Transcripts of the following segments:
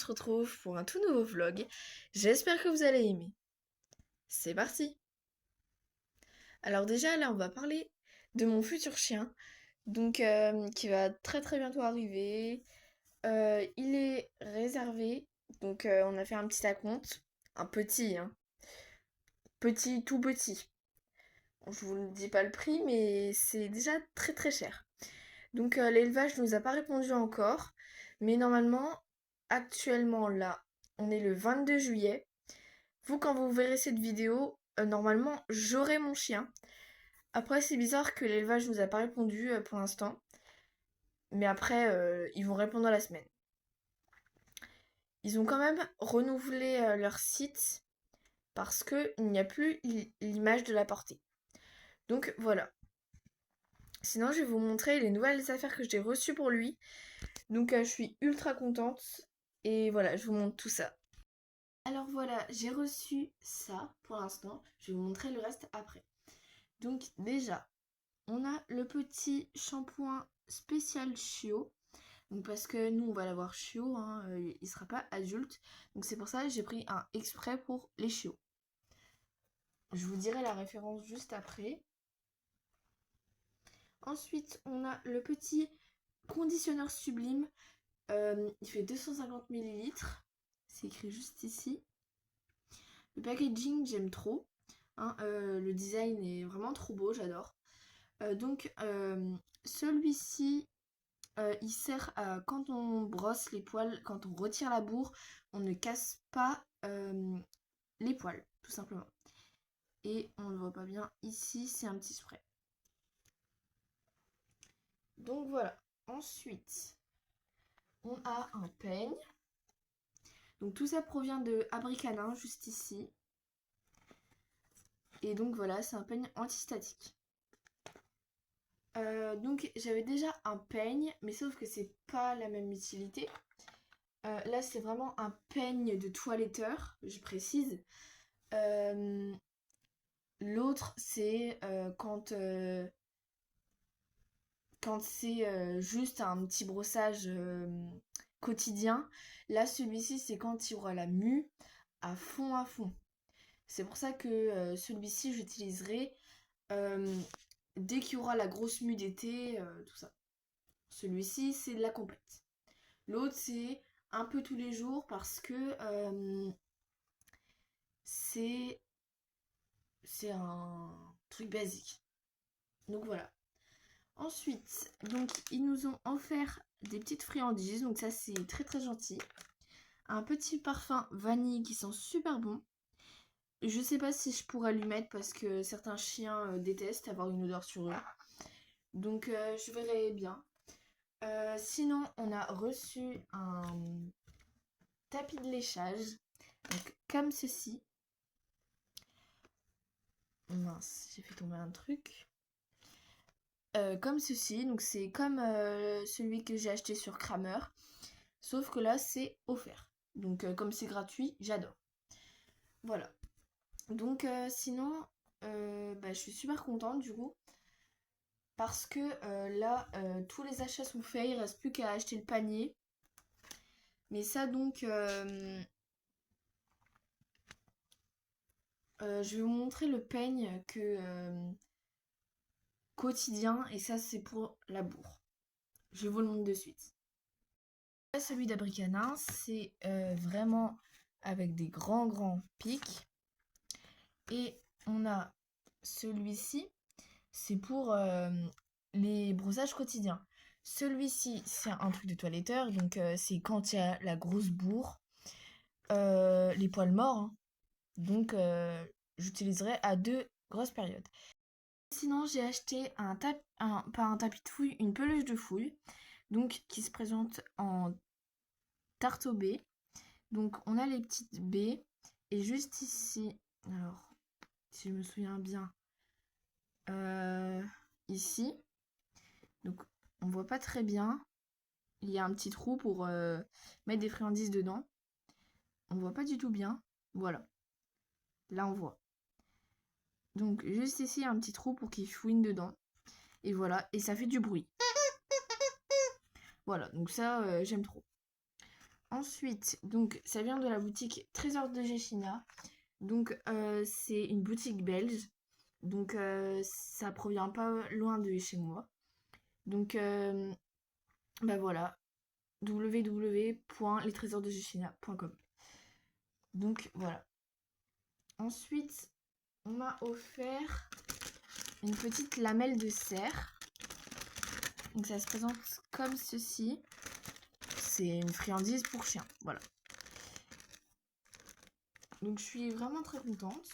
se retrouve pour un tout nouveau vlog. J'espère que vous allez aimer. C'est parti! Alors déjà là on va parler de mon futur chien, donc qui va très très bientôt arriver. Il est réservé, donc on a fait un petit acompte, un petit, hein, petit tout petit. Je vous ne dis pas le prix, mais c'est déjà très très cher. Donc l'élevage ne nous a pas répondu encore, mais normalement, actuellement là, on est le 22 juillet. Vous, quand vous verrez cette vidéo, normalement, j'aurai mon chien. Après, c'est bizarre que l'élevage nous a pas répondu pour l'instant, mais après, ils vont répondre dans la semaine. Ils ont quand même renouvelé leur site parce que il n'y a plus l'image de la portée. Donc voilà. Sinon, je vais vous montrer les nouvelles affaires que j'ai reçues pour lui. Donc je suis ultra contente. Et voilà, je vous montre tout ça. Alors voilà, j'ai reçu ça pour l'instant. Je vais vous montrer le reste après. Donc déjà, on a le petit shampoing spécial chiot. Donc parce que nous, on va l'avoir chiot, hein, il sera pas adulte. Donc c'est pour ça que j'ai pris un exprès pour les chiots. Je vous dirai la référence juste après. Ensuite, on a le petit conditionneur sublime. Il fait 250 millilitres. C'est écrit juste ici. Le packaging, j'aime trop. Hein, le design est vraiment trop beau, j'adore. Donc, celui-ci, il sert à quand on brosse les poils, quand on retire la bourre, on ne casse pas les poils, tout simplement. Et on le voit pas bien ici, c'est un petit spray. Donc voilà. Ensuite, on a un peigne. Donc tout ça provient de Abri Canin, juste ici. Et donc voilà, c'est un peigne antistatique. Donc j'avais déjà un peigne, mais sauf que c'est pas la même utilité. Là c'est vraiment un peigne de toiletteur, je précise. L'autre c'est quand c'est juste un petit brossage quotidien. Là celui-ci c'est quand il y aura la mue à fond à fond. C'est pour ça que celui-ci j'utiliserai dès qu'il y aura la grosse mue d'été, tout ça. Celui-ci, c'est de la complète. L'autre, c'est un peu tous les jours parce que c'est un truc basique. Donc voilà. Ensuite, donc ils nous ont offert des petites friandises. Donc ça, c'est très très gentil. Un petit parfum vanille qui sent super bon. Je sais pas si je pourrais lui mettre parce que certains chiens détestent avoir une odeur sur eux. Donc je verrai bien. Sinon, on a reçu un tapis de léchage, donc comme ceci. Mince, j'ai fait tomber un truc. Comme ceci, donc c'est comme celui que j'ai acheté sur Kramer, sauf que là c'est offert. Donc comme c'est gratuit, j'adore. Voilà. Donc sinon, je suis super contente du coup. Parce que là, tous les achats sont faits, il reste plus qu'à acheter le panier. Mais ça donc, je vais vous montrer le peigne que quotidien et ça c'est pour la bourre. Je vous le montre de suite. Là, celui d'Abricana, c'est vraiment avec des grands pics. Et on a celui-ci, c'est pour les brossages quotidiens. Celui-ci, c'est un truc de toiletteur, donc c'est quand il y a la grosse bourre, les poils morts, hein. Donc j'utiliserai à deux grosses périodes. Sinon, j'ai acheté pas un tapis de fouille, une peluche de fouille, donc qui se présente en tarte aux baies. Donc, on a les petites baies, et juste ici, alors, si je me souviens bien, ici, donc on voit pas très bien, il y a un petit trou pour mettre des friandises dedans. On voit pas du tout bien, voilà, là on voit. Donc, juste ici, un petit trou pour qu'il fouine dedans. Et voilà, et ça fait du bruit. Voilà, donc ça, j'aime trop. Ensuite, donc ça vient de la boutique Trésor de Gechina. Donc c'est une boutique belge. Donc ça provient pas loin de chez moi. Donc bah voilà, www.lestrésorsdegechina.com. Donc voilà. Ensuite, on m'a offert une petite lamelle de cerf. Donc ça se présente comme ceci. C'est une friandise pour chien, voilà. Donc je suis vraiment très contente.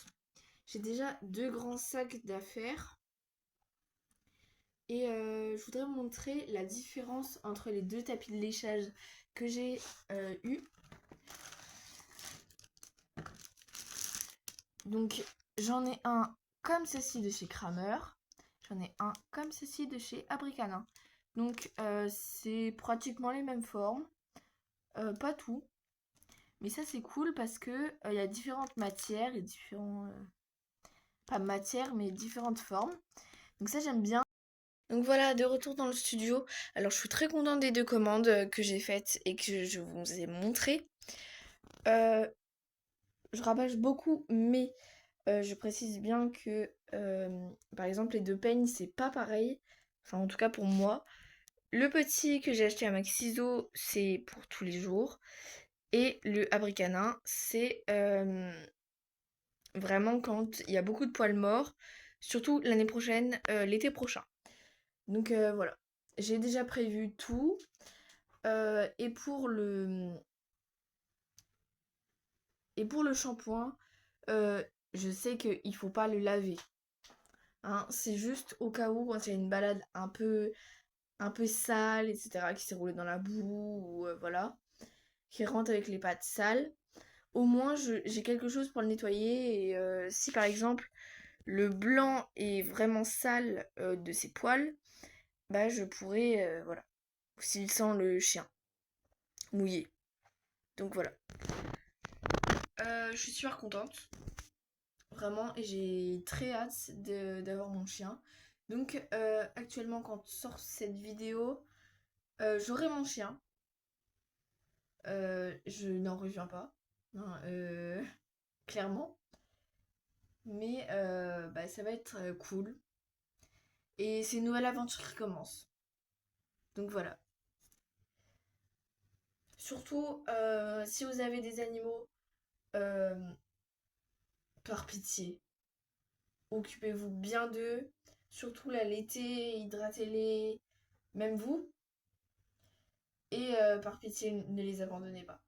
J'ai déjà 2 grands sacs d'affaires. Et je voudrais vous montrer la différence entre les 2 tapis de léchage que j'ai eu. Donc j'en ai un comme ceci de chez Kramer. J'en ai un comme ceci de chez Abricanin. Donc c'est pratiquement les mêmes formes. Pas tout. Mais ça c'est cool parce que il y a différentes matières et différents... pas matières mais différentes formes. Donc ça j'aime bien. Donc voilà, de retour dans le studio. Alors je suis très contente des 2 commandes que j'ai faites et que je vous ai montrées. Je rabâche beaucoup, mais je précise bien que par exemple les 2 peignes c'est pas pareil. Enfin en tout cas pour moi. Le petit que j'ai acheté à Max Ciseaux c'est pour tous les jours. Et le Abricanin c'est vraiment quand il y a beaucoup de poils morts. Surtout l'année prochaine, l'été prochain. Donc voilà. J'ai déjà prévu tout. Et pour le shampoing, je sais qu'il faut pas le laver. Hein. C'est juste au cas où, quand il y a une balade un peu sale, etc., qui s'est roulé dans la boue, ou voilà, qui rentre avec les pattes sales, au moins j'ai quelque chose pour le nettoyer. Et si par exemple le blanc est vraiment sale de ses poils, bah je pourrais, voilà, s'il sent le chien mouillé. Donc voilà. Je suis super contente. Vraiment, et j'ai très hâte d'avoir mon chien. Donc actuellement quand sort cette vidéo, j'aurai mon chien. Je n'en reviens pas, hein, clairement. Mais bah, ça va être cool. Et c'est une nouvelle aventure qui commence. Donc voilà. Surtout, si vous avez des animaux, euh, par pitié, occupez-vous bien d'eux. Surtout là l'été, hydratez-les, même vous. Et par pitié, ne les abandonnez pas.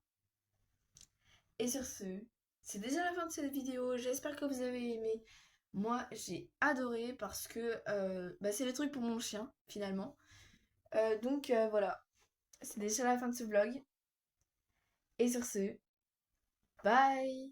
Et sur ce, c'est déjà la fin de cette vidéo. J'espère que vous avez aimé. Moi, j'ai adoré parce que bah, c'est le truc pour mon chien, finalement. Donc voilà, c'est déjà la fin de ce vlog. Et sur ce, bye!